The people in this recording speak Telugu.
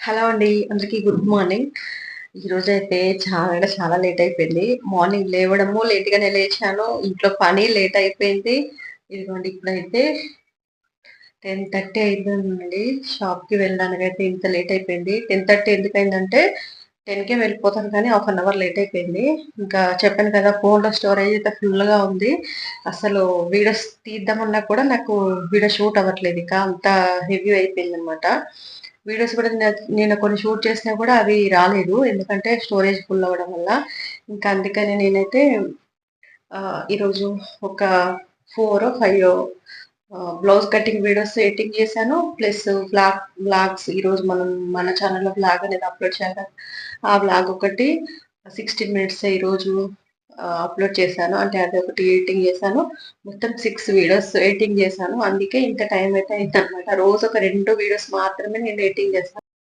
హలో అండి. అందరికి గుడ్ మార్నింగ్. ఈరోజైతే చాలా అంటే చాలా లేట్ అయిపోయింది. మార్నింగ్ లేవడము లేట్‌గానే లేచాను. ఇంట్లో పని లేట్ అయిపోయింది. ఇదిగోండి ఇప్పుడైతే 10:30 అయిందండి. షాప్‌కి వెళ్ళడానికైతే ఇంత లేట్ అయిపోయింది. 10:30 ఎందుకయిందంటే 10కే వెళ్ళిపోతాను కానీ హాఫ్ అన్ అవర్ లేట్ అయిపోయింది. ఇంకా చెప్పాను కదా! ఫోన్‌లో స్టోరేజ్ అయితే ఫుల్‌గా ఉంది. అసలు వీడియోస్ తీద్దామన్నా కూడా నాకు వీడియో షూట్ అవ్వట్లేదు. ఇంకా అంత హెవీ అయిపోయిందనమాట. వీడియోస్ కూడా నేను కొన్ని షూట్ చేసినా కూడా అవి రాలేదు. ఎందుకంటే స్టోరేజ్ ఫుల్ అవ్వడం వల్ల. ఇంకా అందుకని నేనైతే ఈరోజు ఒక 4 5 బ్లౌజ్ కటింగ్ వీడియోస్ ఎడిటింగ్ చేశాను. ప్లస్ వ్లాగ్స్ ఈరోజు మన ఛానెల్‌లో వ్లాగ్ అనేది అప్‌లోడ్ చేయాలి కదా! ఆ వ్లాగ్ ఒకటి 16 మినిట్స్ ఈరోజు అప్‌లోడ్ చేశాను. అంటే అదొకటి ఎడిటింగ్ చేశాను. మొత్తం 6 వీడియోస్ ఎడిటింగ్ చేశాను. అందుకే ఇంత టైం అయితే అయిందనమాట. రోజు ఒక 2 వీడియోస్ మాత్రమే నేను ఎడిటింగ్ చేస్తాను.